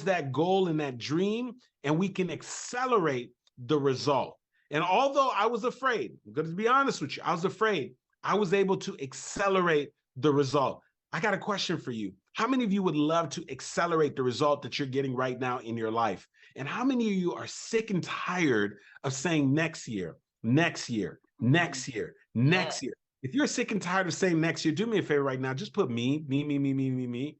that goal and that dream, and we can accelerate the result. And although I was afraid, I'm going to be honest with you, I was afraid, I was able to accelerate the result. I got a question for you. How many of you would love to accelerate the result that you're getting right now in your life? And how many of you are sick and tired of saying next year, next year, next year, next year? If you're sick and tired of saying next year, do me a favor right now. Just put me,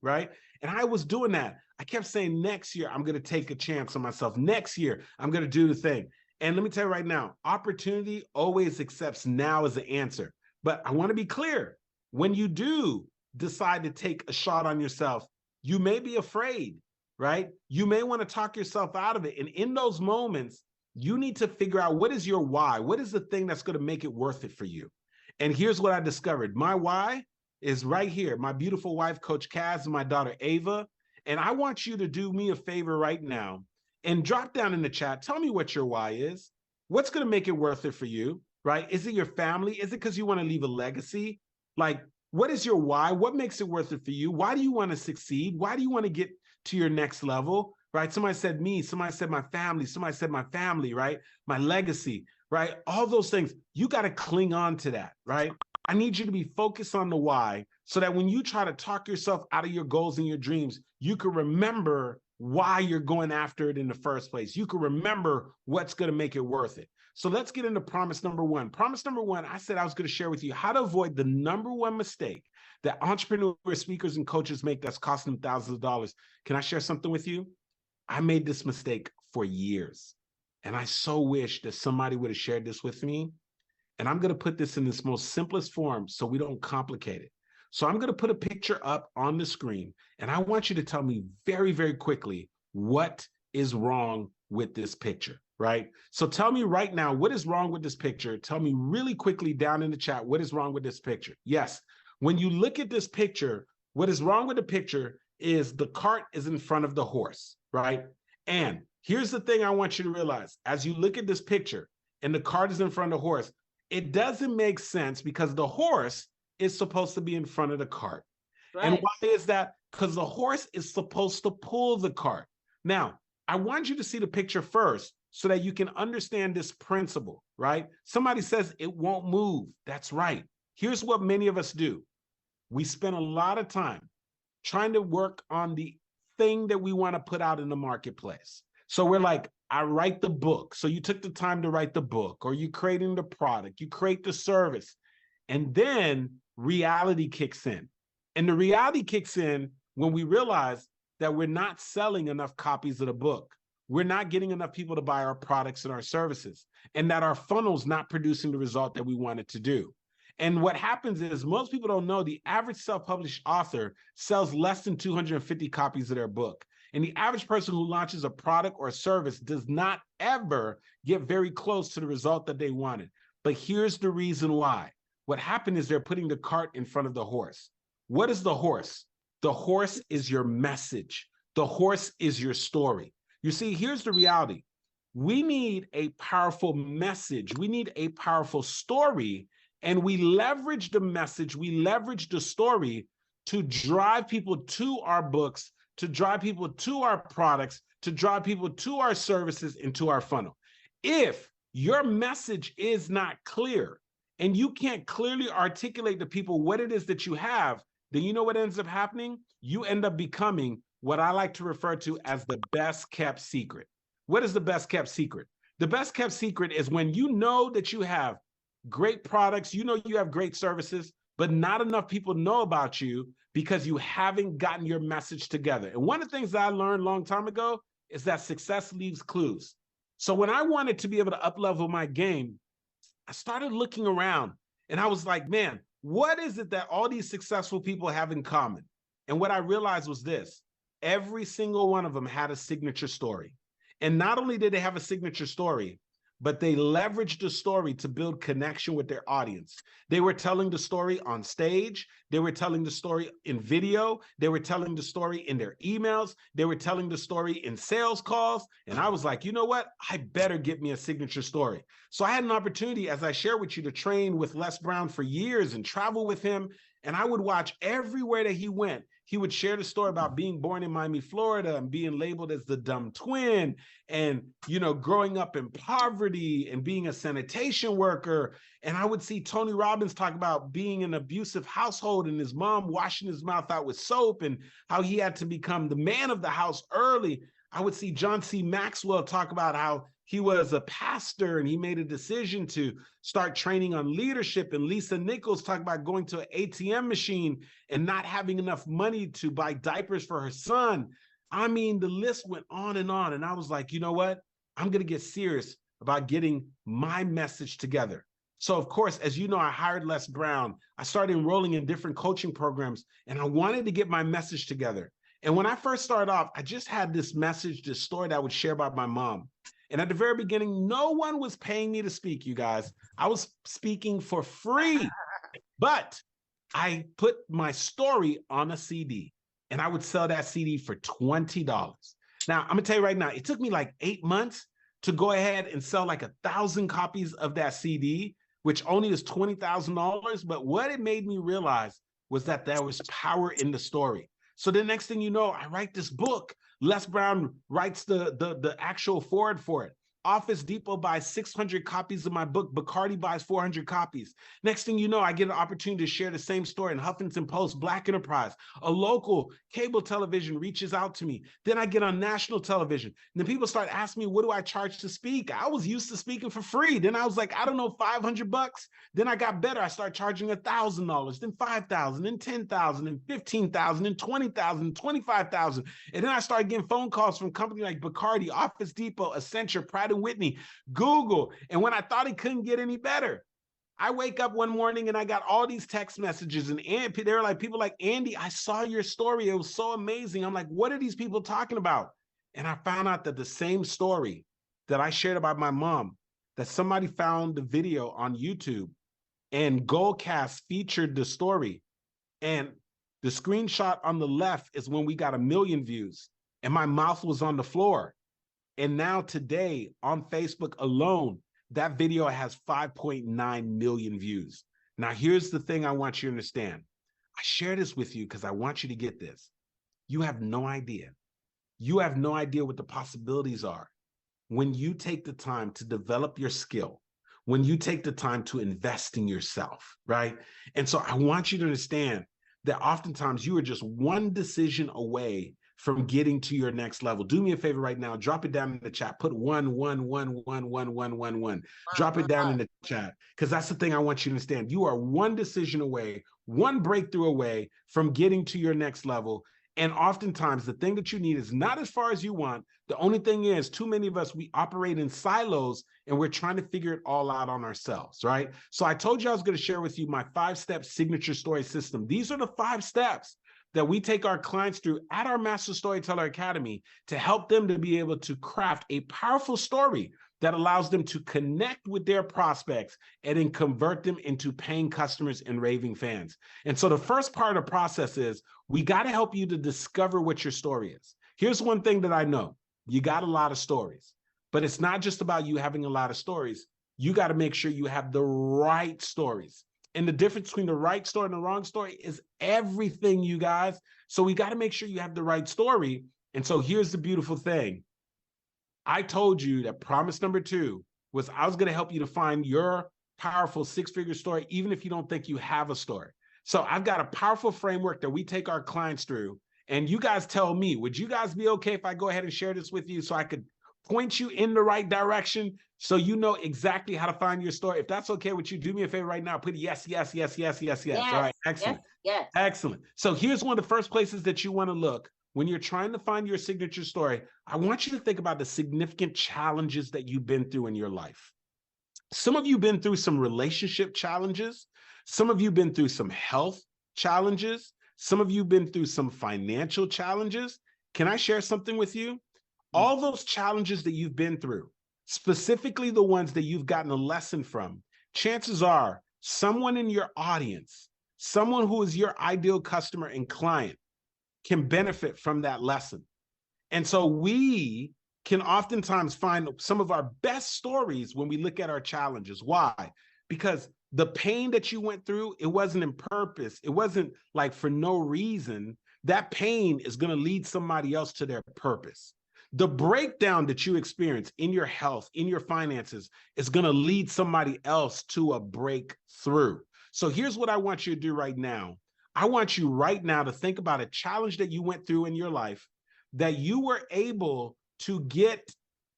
right? And I was doing that. I kept saying next year, I'm going to take a chance on myself. Next year, I'm going to do the thing. And let me tell you right now, opportunity always accepts now as the answer. But I want to be clear. When you do decide to take a shot on yourself, you may be afraid, right? You may want to talk yourself out of it. And in those moments, you need to figure out, what is your why? What is the thing that's going to make it worth it for you? And here's what I discovered. My why is right here. My beautiful wife, Coach Kaz, and my daughter, Ava. And I want you to do me a favor right now and drop down in the chat. Tell me what your why is. What's going to make it worth it for you, right? Is it your family? Is it because you want to leave a legacy? Like, what is your why? What makes it worth it for you? Why do you want to succeed? Why do you want to get to your next level, right? Somebody said me, somebody said my family, somebody said my family, right? My legacy, right? All those things, you got to cling on to that, right? I need you to be focused on the why so that when you try to talk yourself out of your goals and your dreams, you can remember why you're going after it in the first place. You can remember what's going to make it worth it. So let's get into promise number one. Promise number one, I said I was going to share with you how to avoid the number one mistake that entrepreneurs, speakers, and coaches make that's costing them thousands of dollars. Can I share something with you? I made this mistake for years, and I so wish that somebody would have shared this with me. And I'm going to put this in this most simplest form so we don't complicate it. So I'm going to put a picture up on the screen, and I want you to tell me very, very quickly what is wrong with this picture, right? So tell me right now, what is wrong with this picture? Tell me really quickly down in the chat, what is wrong with this picture? Yes, when you look at this picture, what is wrong with the picture is the cart is in front of the horse, right? And here's the thing I want you to realize. As you look at this picture and the cart is in front of the horse, it doesn't make sense because the horse is supposed to be in front of the cart. Right. And why is that? Because the horse is supposed to pull the cart. Now, I want you to see the picture first so that you can understand this principle, right? Somebody says it won't move. That's right. Here's what many of us do. We spend a lot of time trying to work on the thing that we want to put out in the marketplace. So we're like, I write the book. So you took the time to write the book, or you creating the product, you create the service, and then reality kicks in. And the reality kicks in when we realize that we're not selling enough copies of the book. We're not getting enough people to buy our products and our services, and that our funnel's not producing the result that we want it to do. And what happens is most people don't know the average self-published author sells less than 250 copies of their book. And the average person who launches a product or a service does not ever get very close to the result that they wanted. But here's the reason why. What happened is they're putting the cart in front of the horse. What is the horse? The horse is your message. The horse is your story. You see, here's the reality. We need a powerful message. We need a powerful story. And we leverage the message, we leverage the story to drive people to our books, to drive people to our products, to drive people to our services and to our funnel. If your message is not clear and you can't clearly articulate to people what it is that you have, then you know what ends up happening? You end up becoming what I like to refer to as the best kept secret. What is the best kept secret? The best kept secret is when you know that you have great products, you know you have great services, but not enough people know about you because you haven't gotten your message together. And one of the things that I learned a long time ago is that success leaves clues. So when I wanted to be able to up-level my game, I started looking around and I was like, man, what is it that all these successful people have in common? And what I realized was this: every single one of them had a signature story. And not only did they have a signature story, but they leveraged the story to build connection with their audience. They were telling the story on stage. They were telling the story in video. They were telling the story in their emails. They were telling the story in sales calls. And I was like, you know what? I better get me a signature story. So I had an opportunity, as I share with you, to train with Les Brown for years and travel with him. And I would watch everywhere that he went. he would share the story about being born in Miami, Florida, and being labeled as the dumb twin, and, you know, growing up in poverty and being a sanitation worker. And I would see Tony Robbins talk about being in an abusive household and his mom washing his mouth out with soap and how he had to become the man of the house early. I would see John C. Maxwell talk about how he was a pastor and he made a decision to start training on leadership. And Lisa Nichols talked about going to an ATM machine and not having enough money to buy diapers for her son. I mean, the list went on. And I was like, you know what? I'm going to get serious about getting my message together. So, of course, as you know, I hired Les Brown. I started enrolling in different coaching programs, and I wanted to get my message together. And when I first started off, I just had this message, this story that I would share about my mom. And at the very beginning, no one was paying me to speak, you guys. I was speaking for free, but I put my story on a CD, and I would sell that CD for $20. Now, I'm gonna tell you right now, it took me like 8 months to go ahead and sell like 1,000 copies of that CD, which only is $20,000. But what it made me realize was that there was power in the story. So the next thing you know, I write this book. Les Brown writes the actual foreword for it. Office Depot buys 600 copies of my book. Bacardi buys 400 copies. Next thing you know, I get an opportunity to share the same story in Huffington Post, Black Enterprise. A local cable television reaches out to me. Then I get on national television. And then people start asking me, what do I charge to speak? I was used to speaking for free. Then I was like, I don't know, $500. Then I got better. I started charging $1,000, then $5,000, then $10,000, then $15,000, then $20,000, $25,000. And then I started getting phone calls from companies like Bacardi, Office Depot, Accenture, Pratt & Whitney, Google. And when I thought it couldn't get any better, I wake up one morning and I got all these text messages, and they were like, people like, Andy, I saw your story. It was so amazing. I'm like, what are these people talking about? And I found out that the same story that I shared about my mom, that somebody found the video on YouTube, and Goldcast featured the story. And the screenshot on the left is when we got 1 million views, and my mouth was on the floor. And now today on Facebook alone, that video has 5.9 million views. Now, here's the thing I want you to understand. I share this with you because I want you to get this. You have no idea. You have no idea what the possibilities are when you take the time to develop your skill, when you take the time to invest in yourself, right? And so I want you to understand that oftentimes you are just one decision away from getting to your next level. Do me a favor right now, drop it down in the chat. Put 1, 1, 1, 1, 1, 1, 1, 1. Drop it down in the chat, because that's the thing I want you to understand. You are one decision away, one breakthrough away from getting to your next level. And oftentimes the thing that you need is not as far as you want. The only thing is, too many of us, we operate in silos and we're trying to figure it all out on ourselves, right? So I told you I was going to share with you my 5-step signature story system. These are the 5 steps that we take our clients through at our Master Storyteller Academy to help them to be able to craft a powerful story that allows them to connect with their prospects and then convert them into paying customers and raving fans. And so the first part of the process is we got to help you to discover what your story is. Here's one thing that I know. You got a lot of stories, but it's not just about you having a lot of stories. You got to make sure you have the right stories. And the difference between the right story and the wrong story is everything, you guys. So we got to make sure you have the right story. And so here's the beautiful thing. I told you that promise number 2 was I was going to help you to find your powerful 6-figure story, even if you don't think you have a story. So I've got a powerful framework that we take our clients through. And you guys tell me, would you guys be okay if I go ahead and share this with you so I could point you in the right direction so you know exactly how to find your story? If that's okay with you, do me a favor right now. Put yes, yes, yes, yes, yes, yes. All right, excellent. Yes. Excellent. So here's one of the first places that you want to look when you're trying to find your signature story. I want you to think about the significant challenges that you've been through in your life. Some of you have been through some relationship challenges. Some of you have been through some health challenges. Some of you have been through some financial challenges. Can I share something with you? All those challenges that you've been through, specifically the ones that you've gotten a lesson from, chances are someone in your audience, someone who is your ideal customer and client, can benefit from that lesson. And so we can oftentimes find some of our best stories when we look at our challenges. Why? Because the pain that you went through, it wasn't in purpose. It wasn't like for no reason. That pain is going to lead somebody else to their purpose. The breakdown that you experience in your health, in your finances, is going to lead somebody else to a breakthrough. So here's what I want you to do right now. I want you right now to think about a challenge that you went through in your life that you were able to get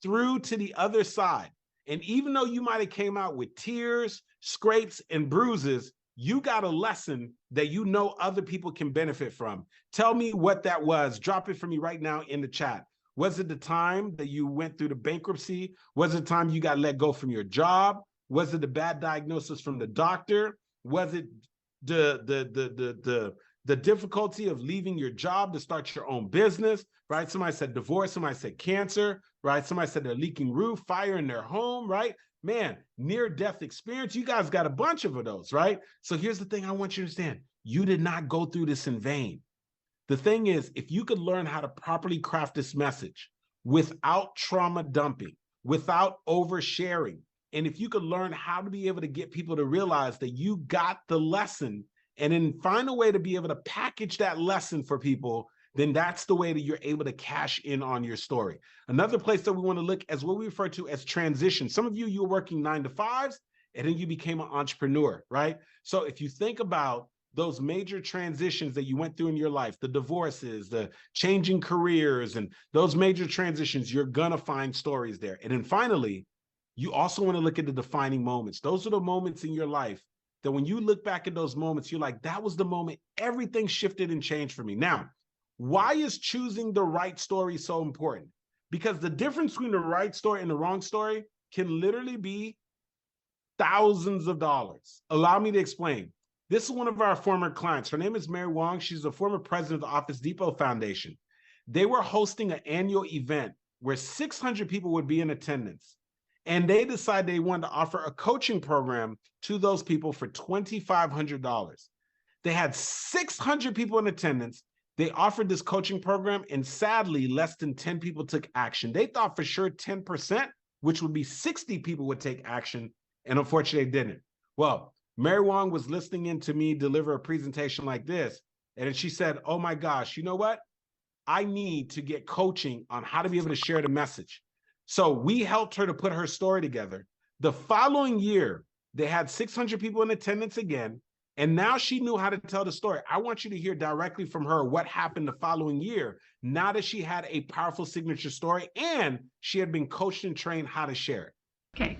through to the other side. And even though you might have came out with tears, scrapes, and bruises, you got a lesson that you know other people can benefit from. Tell me what that was. Drop it for me right now in the chat. Was it the time that you went through the bankruptcy? Was it the time you got let go from your job? Was it the bad diagnosis from the doctor? Was it the difficulty of leaving your job to start your own business, right? Somebody said divorce, somebody said cancer, right? Somebody said they're leaking roof, fire in their home, right? Man, near-death experience. You guys got a bunch of those, right? So here's the thing I want you to understand. You did not go through this in vain. The thing is, if you could learn how to properly craft this message without trauma dumping, without oversharing, and if you could learn how to be able to get people to realize that you got the lesson and then find a way to be able to package that lesson for people, then that's the way that you're able to cash in on your story. Another place that we want to look as what we refer to as transition. Some of you were working 9 to 5s and then you became an entrepreneur, right? So if you think about those major transitions that you went through in your life, the divorces, the changing careers, and those major transitions, you're gonna find stories there. And then finally, you also want to look at the defining moments. Those are the moments in your life that when you look back at those moments, you're like, that was the moment everything shifted and changed for me. Now, why is choosing the right story so important? Because the difference between the right story and the wrong story can literally be thousands of dollars. Allow me to explain. This is one of our former clients. Her name is Mary Wong. She's the former president of the Office Depot Foundation. They were hosting an annual event where 600 people would be in attendance. And they decided they wanted to offer a coaching program to those people for $2,500. They had 600 people in attendance. They offered this coaching program, and sadly, less than 10 people took action. They thought for sure 10%, which would be 60 people, would take action, and unfortunately, they didn't. Well, Mary Wong was listening in to me deliver a presentation like this, and then she said, oh my gosh, you know what? I need to get coaching on how to be able to share the message. So we helped her to put her story together. The following year, they had 600 people in attendance again, and now she knew how to tell the story. I want you to hear directly from her what happened the following year, now that she had a powerful signature story and she had been coached and trained how to share it. Okay,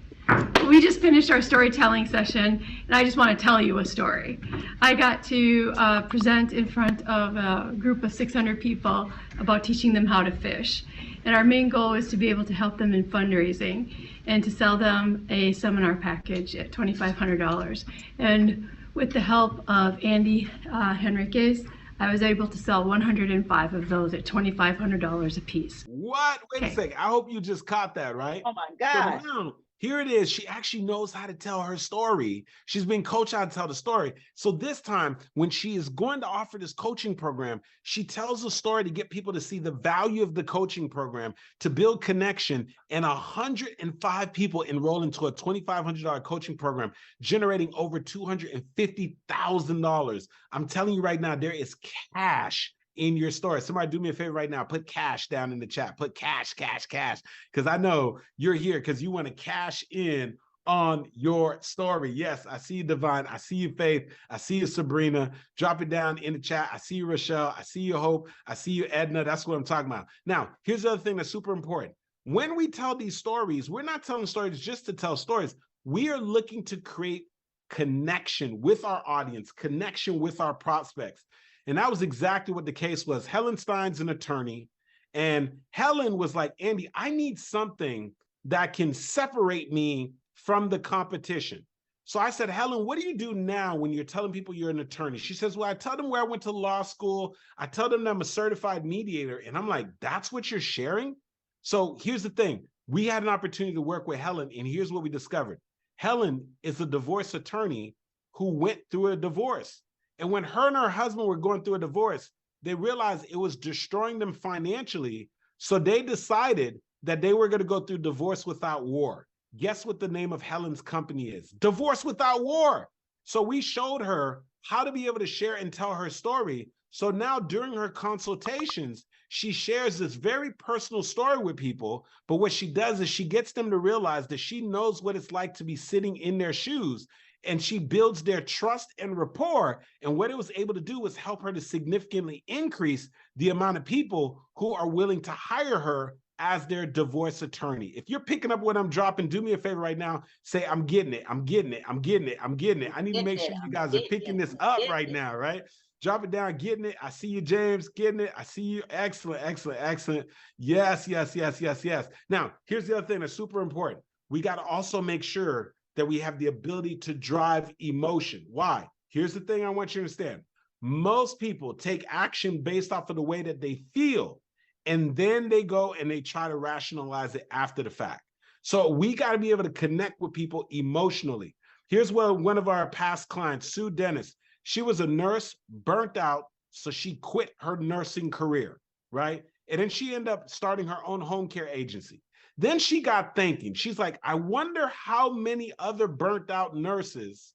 we just finished our storytelling session, and I just want to tell you a story. I got to present in front of a group of 600 people about teaching them how to fish. And our main goal was to be able to help them in fundraising and to sell them a seminar package at $2,500. And with the help of Andy Henriquez, I was able to sell 105 of those at $2,500 a piece. What? Wait a second. I hope you just caught that, right? Oh my God. So now, here it is. She actually knows how to tell her story. She's been coached how to tell the story. So this time, when she is going to offer this coaching program, she tells a story to get people to see the value of the coaching program, to build connection, and 105 people enroll into a $2,500 coaching program, generating over $250,000. I'm telling you right now, there is cash in your story. Somebody do me a favor right now. Put cash down in the chat. Put cash, cash, cash. Because I know you're here because you want to cash in on your story. Yes, I see you, Divine. I see you, Faith. I see you, Sabrina. Drop it down in the chat. I see you, Rochelle. I see you, Hope. I see you, Edna. That's what I'm talking about. Now, here's the other thing that's super important. When we tell these stories, we're not telling stories just to tell stories. We are looking to create connection with our audience, connection with our prospects. And that was exactly what the case was. Helen Stein's an attorney, and Helen was like, Andy, I need something that can separate me from the competition. So I said, Helen, what do you do now when you're telling people you're an attorney? She says, well, I tell them where I went to law school. I tell them that I'm a certified mediator. And I'm like, that's what you're sharing? So here's the thing. We had an opportunity to work with Helen, and here's what we discovered. Helen is a divorce attorney who went through a divorce. And when her and her husband were going through a divorce, they realized it was destroying them financially. So they decided that they were going to go through Divorce Without War. Guess what the name of Helen's company is? Divorce Without War. So we showed her how to be able to share and tell her story So now during her consultations, she shares this very personal story with people. But what she does is she gets them to realize that she knows what it's like to be sitting in their shoes, and she builds their trust and rapport. And what it was able to do was help her to significantly increase the amount of people who are willing to hire her as their divorce attorney. If you're picking up what I'm dropping, do me a favor right now. Say, I'm getting it. I'm getting it. I'm getting it. I'm getting it. I need to make sure you guys are picking this up right now, right? Drop it down, getting it. I see you, James, getting it. I see you. Excellent, excellent, excellent. Yes, yes, yes, yes, yes. Now, here's the other thing that's super important. We got to also make sure that we have the ability to drive emotion. Why? Here's the thing I want you to understand. Most people take action based off of the way that they feel, and then they go and they try to rationalize it after the fact. So we got to be able to connect with people emotionally. Here's what one of our past clients, Sue Dennis, she was a nurse, burnt out, so she quit her nursing career, right? And then she ended up starting her own home care agency. Then she got thinking, she's like, I wonder how many other burnt out nurses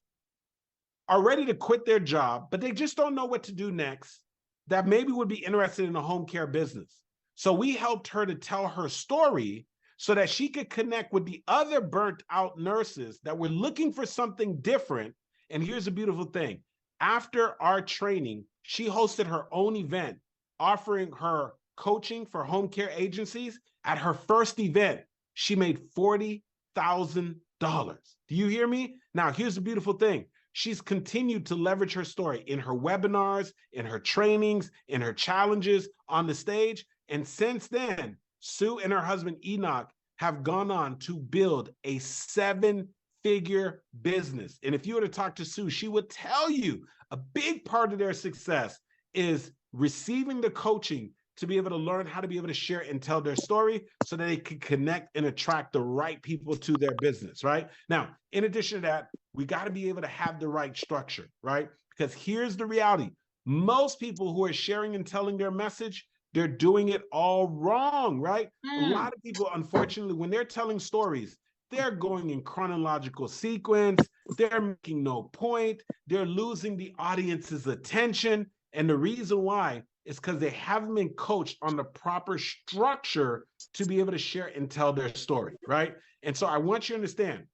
are ready to quit their job, but they just don't know what to do next, that maybe would be interested in a home care business. So we helped her to tell her story so that she could connect with the other burnt out nurses that were looking for something different. And here's the beautiful thing. After our training, she hosted her own event offering her coaching for home care agencies. At her first event, she made $40,000. Do you hear me? Now, here's the beautiful thing. She's continued to leverage her story in her webinars, in her trainings, in her challenges on the stage. And since then, Sue and her husband Enoch have gone on to build a 7-figure business. And if you were to talk to Sue, she would tell you a big part of their success is receiving the coaching to be able to learn how to be able to share and tell their story so that they can connect and attract the right people to their business, right? Now, in addition to that, we got to be able to have the right structure, right? Because here's the reality. Most people who are sharing and telling their message, they're doing it all wrong, right? A lot of people, unfortunately, when they're telling stories, they're going in chronological sequence. They're making no point. They're losing the audience's attention. And the reason why is because they haven't been coached on the proper structure to be able to share and tell their story, right? And so I want you to understand,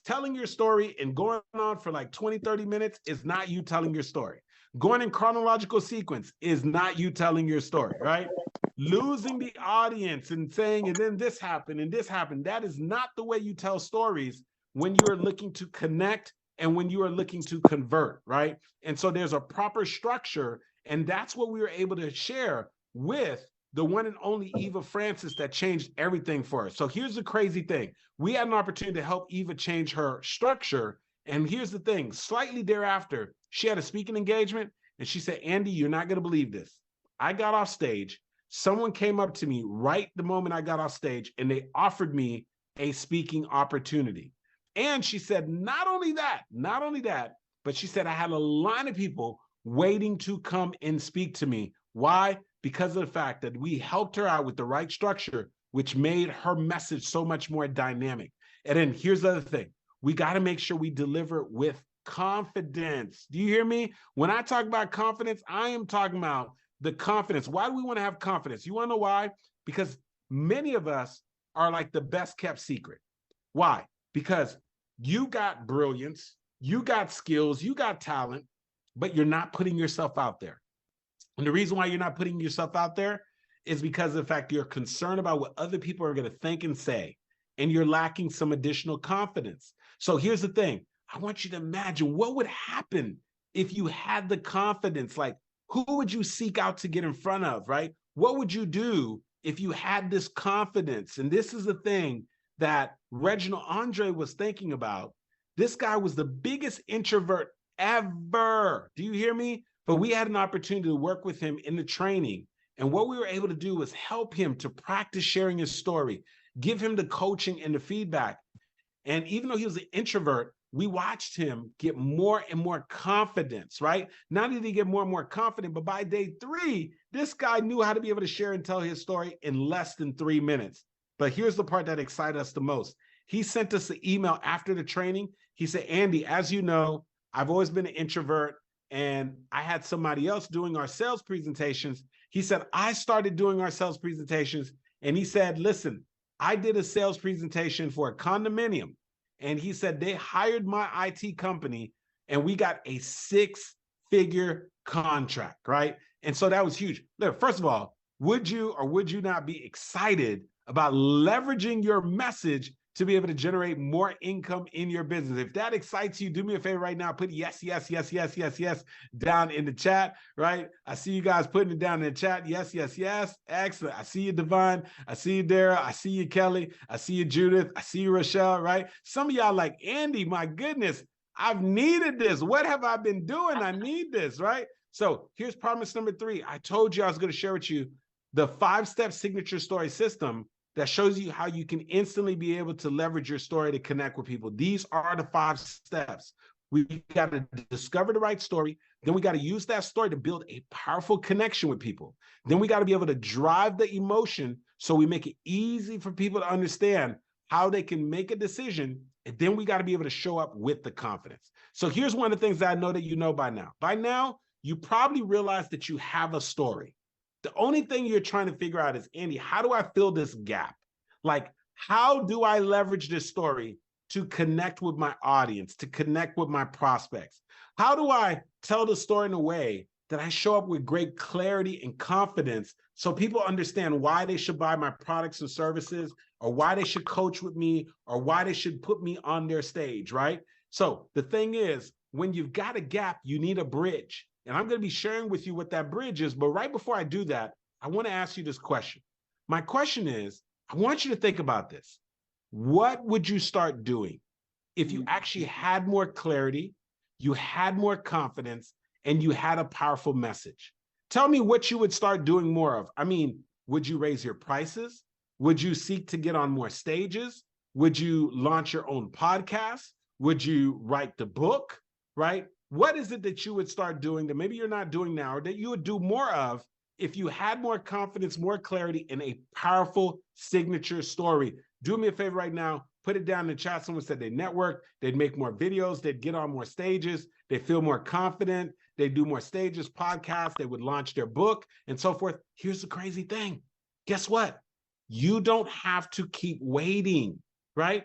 telling your story and going on for like 20, 30 minutes is not you telling your story. Going in chronological sequence is not you telling your story, right? Losing the audience and saying, and then this happened and this happened, that is not the way you tell stories when you are looking to connect and when you are looking to convert, right? And so there's a proper structure, and that's what we were able to share with the one and only Eva Francis that changed everything for us. So here's the crazy thing. We had an opportunity to help Eva change her structure. And here's the thing, slightly thereafter, she had a speaking engagement and she said, Andy, you're not going to believe this. I got off stage. Someone came up to me right the moment I got off stage and they offered me a speaking opportunity. And she said, not only that, but she said, I had a line of people waiting to come and speak to me. Why? Because of the fact that we helped her out with the right structure, which made her message so much more dynamic. And then here's the other thing. We got to make sure we deliver with confidence. Do you hear me? When I talk about confidence, I am talking about the confidence. Why do we want to have confidence? You want to know why? Because many of us are like the best kept secret. Why? Because you got brilliance, you got skills, you got talent, but you're not putting yourself out there. And the reason why you're not putting yourself out there is because of the fact you're concerned about what other people are going to think and say, and you're lacking some additional confidence. So here's the thing. I want you to imagine what would happen if you had the confidence. Like, who would you seek out to get in front of, right? What would you do if you had this confidence? And this is the thing that Reginald Andre was thinking about. This guy was the biggest introvert ever. Do you hear me? But we had an opportunity to work with him in the training. And what we were able to do was help him to practice sharing his story, give him the coaching and the feedback. And even though he was an introvert, we watched him get more and more confidence, right? Not only did he get more and more confident, but by day 3, this guy knew how to be able to share and tell his story in less than 3 minutes. But here's the part that excited us the most. He sent us an email after the training. He said, Andy, as you know, I've always been an introvert. and I had somebody else doing our sales presentations. He said, I started doing our sales presentations. And he said, listen, I did a sales presentation for a condominium. And he said, they hired my IT company and we got a 6-figure contract, right? And so that was huge. Look, first of all, would you or would you not be excited about leveraging your message to be able to generate more income in your business? If that excites you, do me a favor right now. Put yes, yes, yes, yes, yes, yes down in the chat, right? I see you guys putting it down in the chat. Yes, yes, yes. Excellent. I see you, Divine. I see you, Dara. I see you, Kelly. I see you, Judith. I see you, Rochelle, right? Some of y'all like, Andy, my goodness, I've needed this. What have I been doing? I need this, right? So here's promise number 3. I told you I was going to share with you the 5-step signature story system that shows you how you can instantly be able to leverage your story to connect with people. These are the 5 steps. We got to discover the right story. Then we got to use that story to build a powerful connection with people. Then we got to be able to drive the emotion so we make it easy for people to understand how they can make a decision. And then we got to be able to show up with the confidence. So here's one of the things that I know that you know by now. By now, you probably realize that you have a story. The only thing you're trying to figure out is, Andy, how do I fill this gap? Like, how do I leverage this story to connect with my audience, to connect with my prospects? How do I tell the story in a way that I show up with great clarity and confidence so people understand why they should buy my products and services, or why they should coach with me, or why they should put me on their stage, right? So the thing is, when you've got a gap, you need a bridge. And I'm going to be sharing with you what that bridge is. But right before I do that, I want to ask you this question. My question is, I want you to think about this. What would you start doing if you actually had more clarity, you had more confidence, and you had a powerful message? Tell me what you would start doing more of. I mean, would you raise your prices? Would you seek to get on more stages? Would you launch your own podcast? Would you write the book, right? What is it that you would start doing that maybe you're not doing now, or that you would do more of if you had more confidence, more clarity, and a powerful signature story? Do me a favor right now. Put it down in the chat. Someone said they network, they'd make more videos, they'd get on more stages, they feel more confident, they do more stages, podcasts, they would launch their book, and so forth. Here's the crazy thing. Guess what? You don't have to keep waiting, right?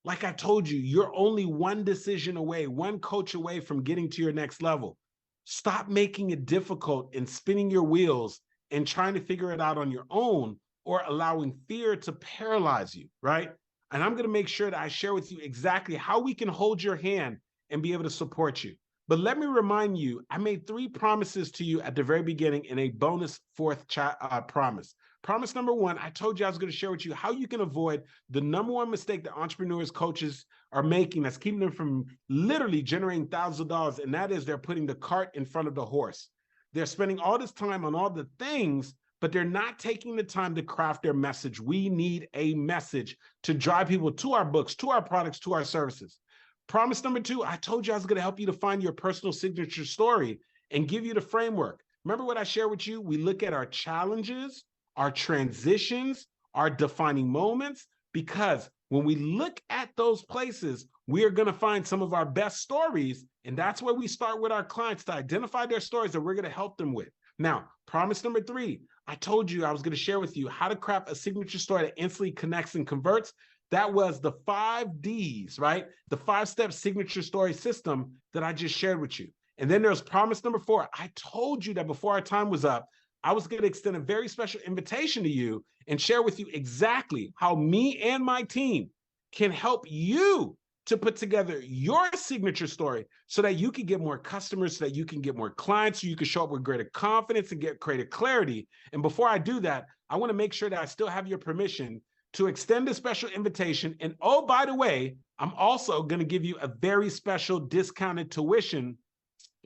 Like I told you, you're only one decision away, one coach away from getting to your next level. Stop making it difficult and spinning your wheels and trying to figure it out on your own, or allowing fear to paralyze you, right? And I'm going to make sure that I share with you exactly how we can hold your hand and be able to support you. But let me remind you, I made 3 promises to you at the very beginning in a bonus 4th promise. Promise number 1, I told you I was going to share with you how you can avoid the number 1 mistake that entrepreneurs, coaches are making that's keeping them from literally generating thousands of dollars, and that is they're putting the cart in front of the horse. They're spending all this time on all the things, but they're not taking the time to craft their message. We need a message to drive people to our books, to our products, to our services. Promise number 2, I told you I was going to help you to find your personal signature story and give you the framework. Remember what I shared with you? We look at our challenges, our transitions, our defining moments, because when we look at those places, we are going to find some of our best stories. And that's where we start with our clients, to identify their stories that we're going to help them with. Now, promise number 3, I told you I was going to share with you how to craft a signature story that instantly connects and converts. That was the 5 Ds, right? The 5-step signature story system that I just shared with you. And then there's promise number 4. I told you that before our time was up, I was going to extend a very special invitation to you and share with you exactly how me and my team can help you to put together your signature story so that you can get more customers, so that you can get more clients, so you can show up with greater confidence and get greater clarity. And before I do that, I want to make sure that I still have your permission to extend a special invitation. And oh, by the way, I'm also going to give you a very special discounted tuition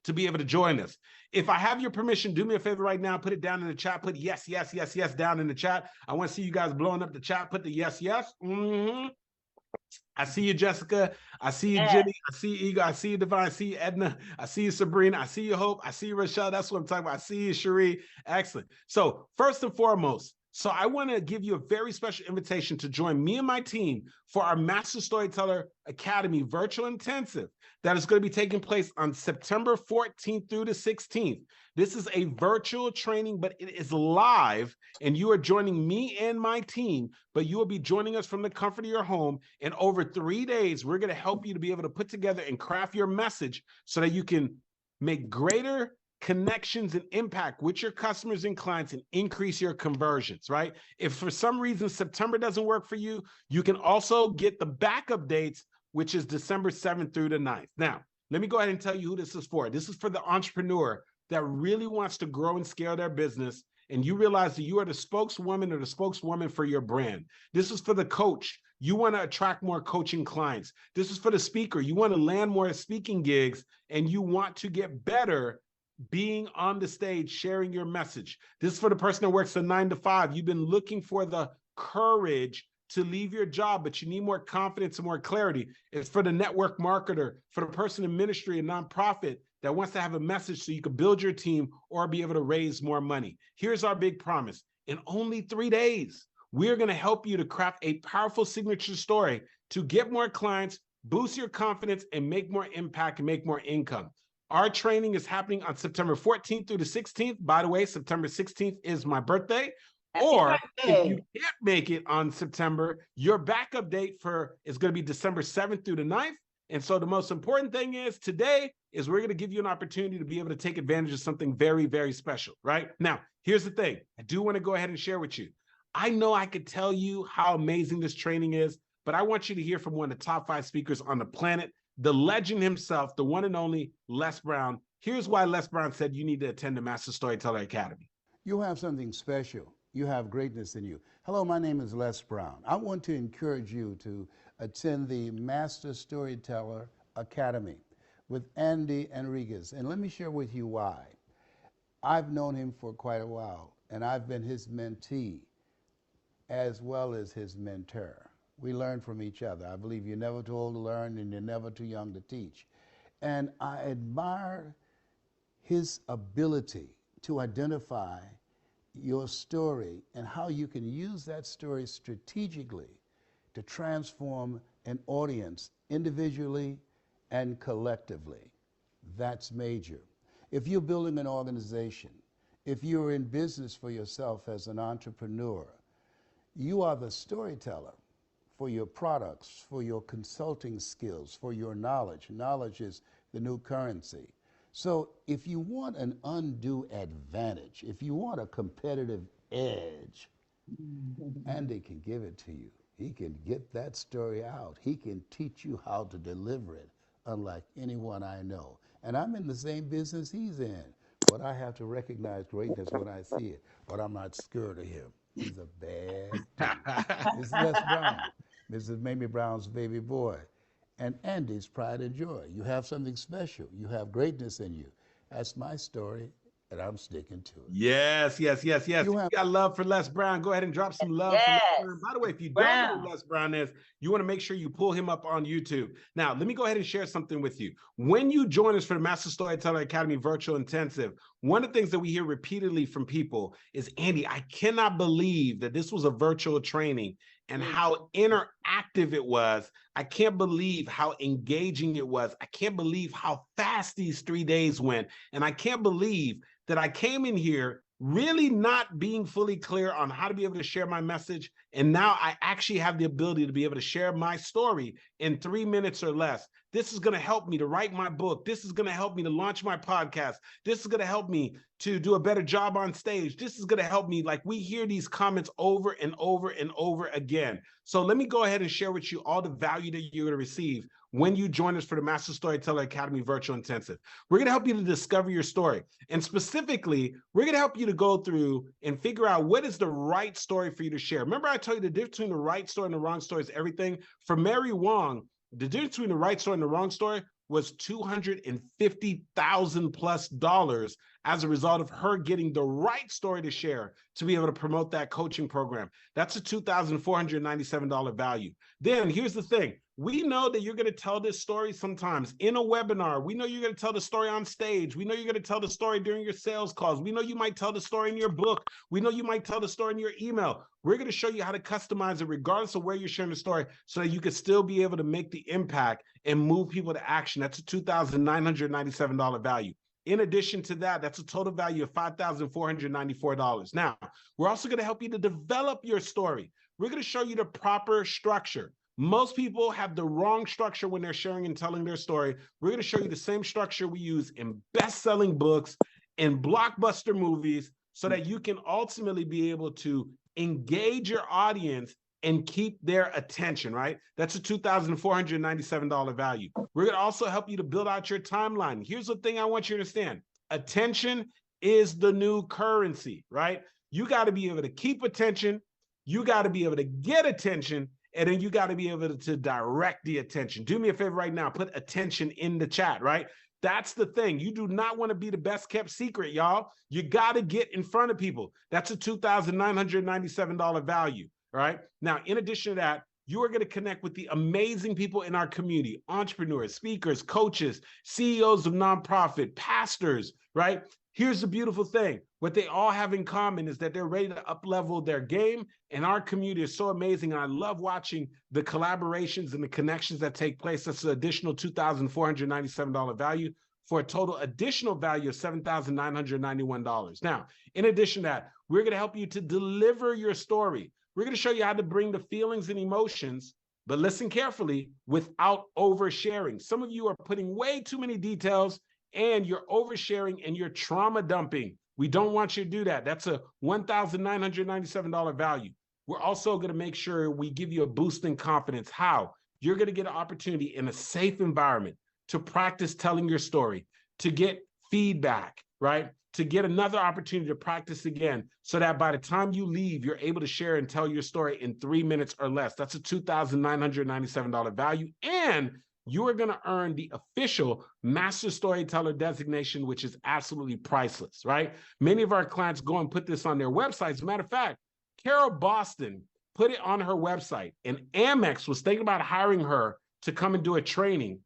to be able to join us. If I have your permission, do me a favor right now, put it down in the chat, put yes, yes, yes, yes down in the chat. I want to see you guys blowing up the chat, put the yes, yes. I see you, Jessica. I see you, Jenny. I see you, Ego. I see you, Divine. I see you, Edna. I see you, Sabrina. I see you, Hope. I see you, Rochelle. That's what I'm talking about. I see you, Cherie. Excellent. So first and foremost, So I want to give you a very special invitation to join me and my team for our Master Storyteller Academy virtual intensive that is going to be taking place on September 14th through the 16th. This is a virtual training, but it is live, and you are joining me and my team, but you will be joining us from the comfort of your home. And over 3 days, we're going to help you to be able to put together and craft your message so that you can make greater connections and impact with your customers and clients and increase your conversions, right? If for some reason September doesn't work for you, you can also get the backup dates, which is December 7th through the 9th. Now, let me go ahead and tell you who this is for. This is for the entrepreneur that really wants to grow and scale their business, and you realize that you are the spokeswoman or the spokeswoman for your brand. This is for the coach. You want to attract more coaching clients. This is for the speaker. You want to land more speaking gigs, and you want to get better being on the stage, sharing your message. This is for the person that works a 9 to 5. You've been looking for the courage to leave your job, but you need more confidence and more clarity. It's for the network marketer, for the person in ministry and nonprofit that wants to have a message so you can build your team or be able to raise more money. Here's our big promise. In only 3 days, we're going to help you to craft a powerful signature story to get more clients, boost your confidence, and make more impact and make more income. Our training is happening on September 14th through the 16th. By the way, September 16th is my birthday. Or if you can't make it on September, your backup date is going to be December 7th through the 9th. And so the most important thing is today is we're going to give you an opportunity to be able to take advantage of something very, very special, right? Now, here's the thing. I do want to go ahead and share with you. I know I could tell you how amazing this training is, but I want you to hear from one of the top 5 speakers on the planet, the legend himself, the one and only Les Brown. Here's why Les Brown said you need to attend the Master Storyteller Academy. You have something special. You have greatness in you. Hello, my name is Les Brown. I want to encourage you to attend the Master Storyteller Academy with Andy Enriquez. And let me share with you why. I've known him for quite a while, and I've been his mentee as well as his mentor. We learn from each other. I believe you're never too old to learn and you're never too young to teach. And I admire his ability to identify your story and how you can use that story strategically to transform an audience individually and collectively. That's major. If you're building an organization, if you're in business for yourself as an entrepreneur, you are the storyteller for your products, for your consulting skills, for your knowledge. Knowledge is the new currency. So if you want an undue advantage, if you want a competitive edge, Andy can give it to you. He can get that story out. He can teach you how to deliver it, unlike anyone I know. And I'm in the same business he's in, but I have to recognize greatness when I see it, but I'm not scared of him. He's a bad dude. This is Les Brown. This is Mamie Brown's baby boy. And Andy's pride and joy. You have something special. You have greatness in you. That's my story, and I'm sticking to it. Yes. You got love for Les Brown. Go ahead and drop some love for Les Brown. By the way, if you don't know who Les Brown is, you want to make sure you pull him up on YouTube. Now, let me go ahead and share something with you. When you join us for the Master Storyteller Academy Virtual Intensive, one of the things that we hear repeatedly from people is, Andy, I cannot believe that this was a virtual training and how interactive it was. I can't believe how engaging it was. I can't believe how fast these 3 days went. And I can't believe that I came in here really not being fully clear on how to be able to share my message. And now I actually have the ability to be able to share my story in 3 minutes or less. This is going to help me to write my book. This is going to help me to launch my podcast. This is going to help me to do a better job on stage. This is going to help me. Like, we hear these comments over and over and over again. So let me go ahead and share with you all the value that you're going to receive when you join us for the Master Storyteller Academy Virtual Intensive. We're going to help you to discover your story. And specifically, we're going to help you to go through and figure out what is the right story for you to share. Remember, I told you the difference between the right story and the wrong story is everything. For Mary Wong, the difference between the right story and the wrong story was $250,000 plus as a result of her getting the right story to share to be able to promote that coaching program. That's a $2,497 value. Then here's the thing. We know that you're going to tell this story sometimes in a webinar. We know you're going to tell the story on stage. We know you're going to tell the story during your sales calls. We know you might tell the story in your book. We know you might tell the story in your email. We're going to show you how to customize it regardless of where you're sharing the story so that you can still be able to make the impact and move people to action. That's a $2,997 value. In addition to that, that's a total value of $5,494. Now, we're also going to help you to develop your story. We're going to show you the proper structure. Most people have the wrong structure when they're sharing and telling their story. We're going to show you the same structure we use in best-selling books, in blockbuster movies, so that you can ultimately be able to engage your audience and keep their attention, right? That's a $2,497 value. We're going to also help you to build out your timeline. Here's the thing I want you to understand. Attention is the new currency, right? You got to be able to keep attention. You got to be able to get attention. And then you got to be able to direct the attention. Do me a favor right now. Put attention in the chat, right? That's the thing. You do not want to be the best kept secret, y'all. You got to get in front of people. That's a $2,997 value, right? Now, in addition to that, you are going to connect with the amazing people in our community, entrepreneurs, speakers, coaches, CEOs of nonprofit, pastors, right? Here's the beautiful thing. What they all have in common is that they're ready to up-level their game, and our community is so amazing. And I love watching the collaborations and the connections that take place. That's an additional $2,497 value for a total additional value of $7,991. Now, in addition to that, we're going to help you to deliver your story. We're going to show you how to bring the feelings and emotions, but listen carefully, without oversharing. Some of you are putting way too many details, and you're oversharing and you're trauma dumping. We don't want you to do that. That's a $1,997 value. We're also going to make sure we give you a boost in confidence. How? You're going to get an opportunity in a safe environment to practice telling your story, to get feedback, right? To get another opportunity to practice again so that by the time you leave, you're able to share and tell your story in 3 minutes or less. That's a $2,997 value. And you are going to earn the official Master Storyteller designation, which is absolutely priceless, right? Many of our clients go and put this on their websites. As a matter of fact, Carol Boston put it on her website, and Amex was thinking about hiring her to come and do a training.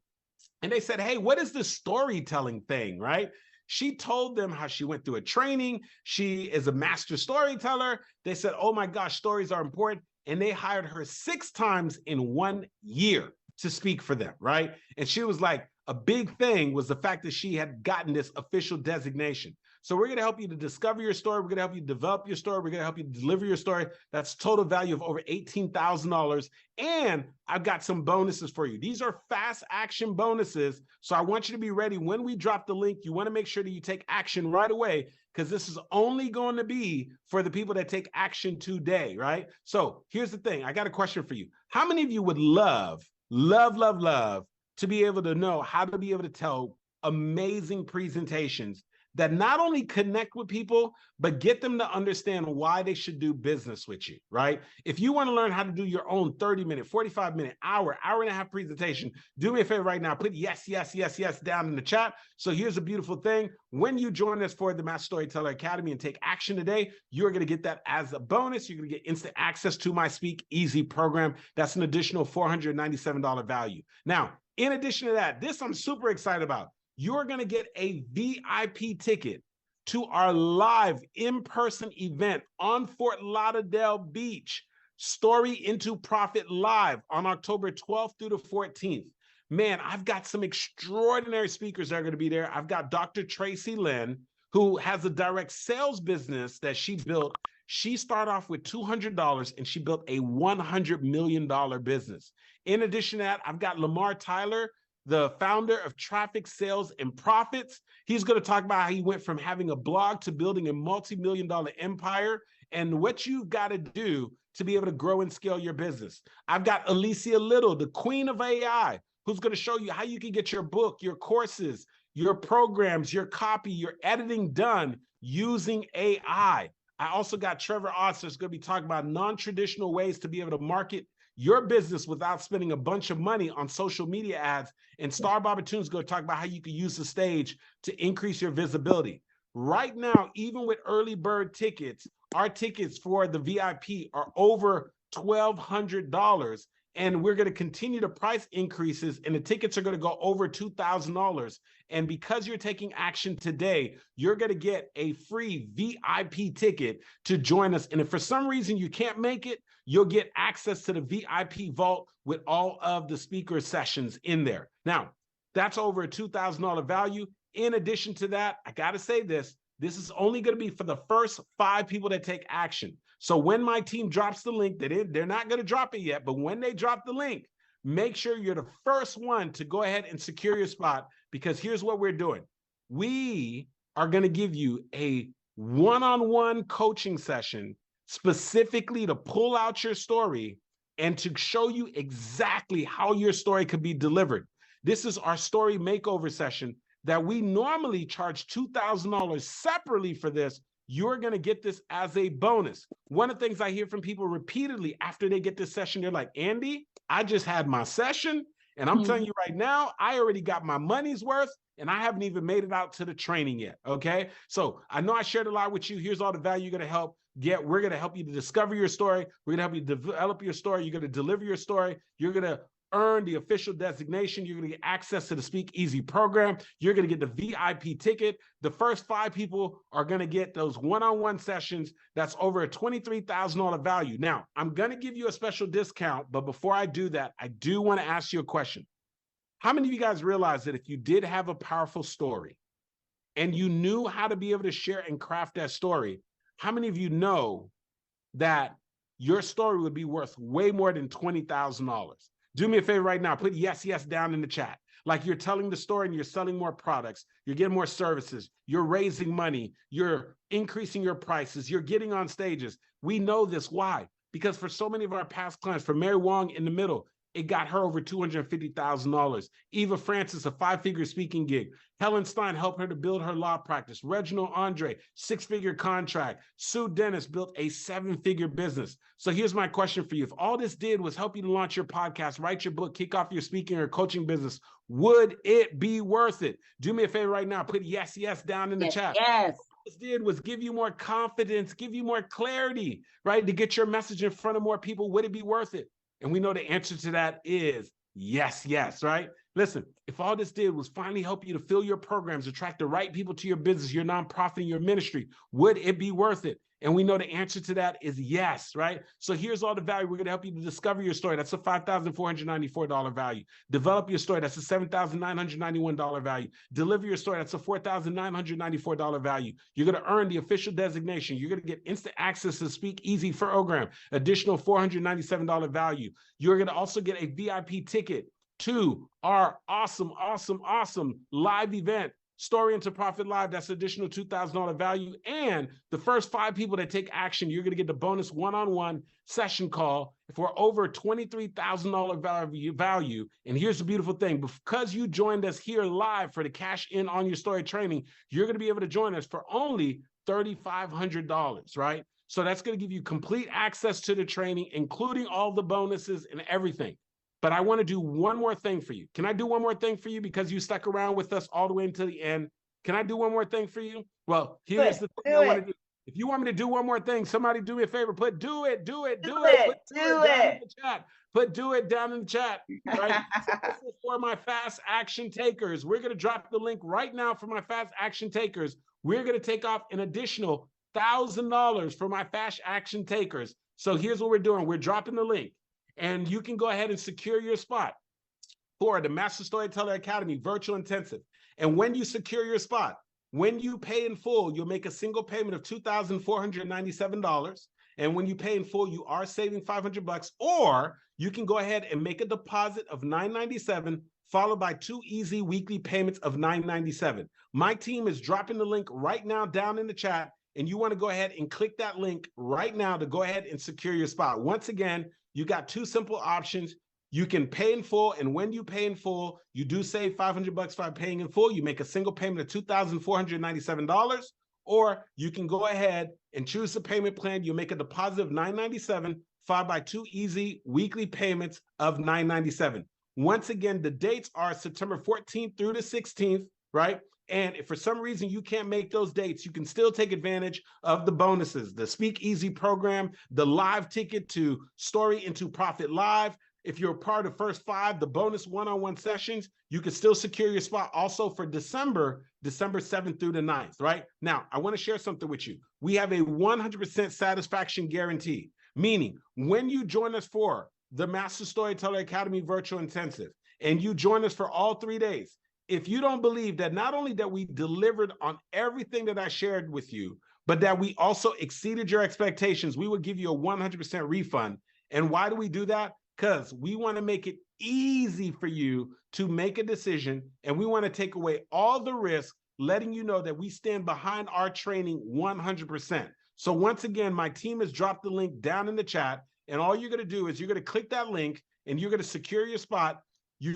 And they said, hey, what is this storytelling thing, right? She told them how she went through a training. She is a master storyteller. They said, oh my gosh, stories are important. And they hired her 6 times in 1 year to speak for them, right? And she was like, a big thing was the fact that she had gotten this official designation. So we're going to help you to discover your story. We're going to help you develop your story. We're going to help you deliver your story. That's total value of over $18,000. And I've got some bonuses for you. These are fast action bonuses. So I want you to be ready when we drop the link. You want to make sure that you take action right away, because this is only going to be for the people that take action today, right? So here's the thing. I got a question for you. How many of you would love to be able to know how to be able to tell amazing presentations that not only connect with people, but get them to understand why they should do business with you, right? If you want to learn how to do your own 30-minute, 45-minute, hour and a half presentation, do me a favor right now, put yes, yes, yes, yes down in the chat. So here's a beautiful thing. When you join us for the Master Storyteller Academy and take action today, you're going to get that as a bonus. You're going to get instant access to my Speak Easy program. That's an additional $497 value. Now, in addition to that, this I'm super excited about. You're going to get a VIP ticket to our live in-person event on Fort Lauderdale Beach, Story into Profit Live on October 12th through the 14th. Man, I've got some extraordinary speakers that are going to be there. I've got Dr. Tracy Lynn, who has a direct sales business that she built. She started off with $200 and she built a $100 million business. In addition to that, I've got Lamar Tyler, the founder of Traffic Sales and Profits. He's going to talk about how he went from having a blog to building a multi-million-dollar empire and what you've got to do to be able to grow and scale your business. I've got Alicia Little, the queen of AI, who's going to show you how you can get your book, your courses, your programs, your copy, your editing done using AI. I also got Trevor Otts, who's going to be talking about non-traditional ways to be able to market your business without spending a bunch of money on social media ads. And Star Babatun's going to talk about how you can use the stage to increase your visibility. Right now, even with early bird tickets, our tickets for the VIP are over $1,200. and we're going to continue the price increases, and the tickets are going to go over $2,000. And because you're taking action today, you're going to get a free VIP ticket to join us. And if for some reason you can't make it, you'll get access to the VIP vault with all of the speaker sessions in there. Now, that's over a $2,000 value. In addition to that, I got to say this is only going to be for the first 5 people that take action. So when my team drops the link, they're not going to drop it yet, but when they drop the link, make sure you're the first one to go ahead and secure your spot, because here's what we're doing. We are going to give you a one-on-one coaching session specifically to pull out your story and to show you exactly how your story could be delivered. This is our story makeover session that we normally charge $2,000 separately for this. You're going to get this as a bonus. One of the things I hear from people repeatedly after they get this session, they're like, Andy, I just had my session, and I'm telling you right now, I already got my money's worth, and I haven't even made it out to the training yet, okay? So I know I shared a lot with you. Here's all the value you're going to help get. We're going to help you to discover your story. We're going to help you develop your story. You're going to deliver your story. You're going to earn the official designation. You're going to get access to the Speak Easy program. You're going to get the VIP ticket. The first 5 people are going to get those one-on-one sessions. That's over a $23,000 value. Now, I'm going to give you a special discount, but before I do that, I do want to ask you a question. How many of you guys realize that if you did have a powerful story and you knew how to be able to share and craft that story, how many of you know that your story would be worth way more than $20,000? Do me a favor right now. Put yes, yes down in the chat. Like you're telling the story and you're selling more products. You're getting more services. You're raising money. You're increasing your prices. You're getting on stages. We know this. Why? Because for so many of our past clients, for Mary Wong in the middle, it got her over $250,000. Eva Francis, a 5-figure speaking gig. Helen Stein helped her to build her law practice. Reginald Andre, 6-figure contract. Sue Dennis built a 7-figure business. So here's my question for you. If all this did was help you to launch your podcast, write your book, kick off your speaking or coaching business, would it be worth it? Do me a favor right now. Put yes, yes down in the chat. Yes. All this did was give you more confidence, give you more clarity, right? To get your message in front of more people. Would it be worth it? And we know the answer to that is yes, yes, right? Listen, if all this did was finally help you to fill your programs, attract the right people to your business, your nonprofit, and your ministry, would it be worth it? And we know the answer to that is yes, right? So here's all the value. We're going to help you to discover your story. That's a $5,494 value. Develop your story. That's a $7,991 value. Deliver your story. That's a $4,994 value. You're going to earn the official designation. You're going to get instant access to the Speak Easy program, additional $497 value. You're going to also get a VIP ticket to our awesome, awesome, awesome live event, Story into Profit Live. That's additional $2,000 value. And the first 5 people that take action, you're going to get the bonus one-on-one session call for over $23,000 value. And here's the beautiful thing. Because you joined us here live for the Cash In on Your Story training, you're going to be able to join us for only $3,500, right? So that's going to give you complete access to the training, including all the bonuses and everything. But I want to do one more thing for you. Can I do one more thing for you because you stuck around with us all the way until the end? Can I do one more thing for you? Well, here's the thing I want to do. If you want me to do one more thing, somebody do me a favor. Put do it. Put do it down in the chat. Put do it down in the chat. Right? So this is for my fast action takers. We're going to drop the link right now for my fast action takers. We're going to take off an additional $1,000 for my fast action takers. So here's what we're doing. We're dropping the link. And you can go ahead and secure your spot for the Master Storyteller Academy Virtual Intensive. And when you secure your spot, when you pay in full, you'll make a single payment of $2,497. And when you pay in full, you are saving $500. Or you can go ahead and make a deposit of $997, followed by 2 easy weekly payments of $997. My team is dropping the link right now down in the chat. And you want to go ahead and click that link right now to go ahead and secure your spot. Once again, you got 2 simple options. You can pay in full, and when you pay in full, you do save $500 by paying in full. You make a single payment of $2,497, or you can go ahead and choose the payment plan. You make a deposit of $997, followed by 2 easy weekly payments of $997. Once again, the dates are September 14th through the 16th, right? And if for some reason you can't make those dates, you can still take advantage of the bonuses, the Speak Easy program, the live ticket to Story into Profit Live, if you're a part of first 5, the bonus one-on-one sessions, you can still secure your spot also for December 7th through the 9th, right? Now, I want to share something with you. We have a 100% satisfaction guarantee, meaning when you join us for the Master Storyteller Academy Virtual Intensive, and you join us for all 3 days, if you don't believe that not only that we delivered on everything that I shared with you, but that we also exceeded your expectations, we will give you a 100% refund. And why do we do that? Because we want to make it easy for you to make a decision, and we want to take away all the risk, letting you know that we stand behind our training 100%. So once again, my team has dropped the link down in the chat, and all you're going to do is you're going to click that link and you're going to secure your spot. You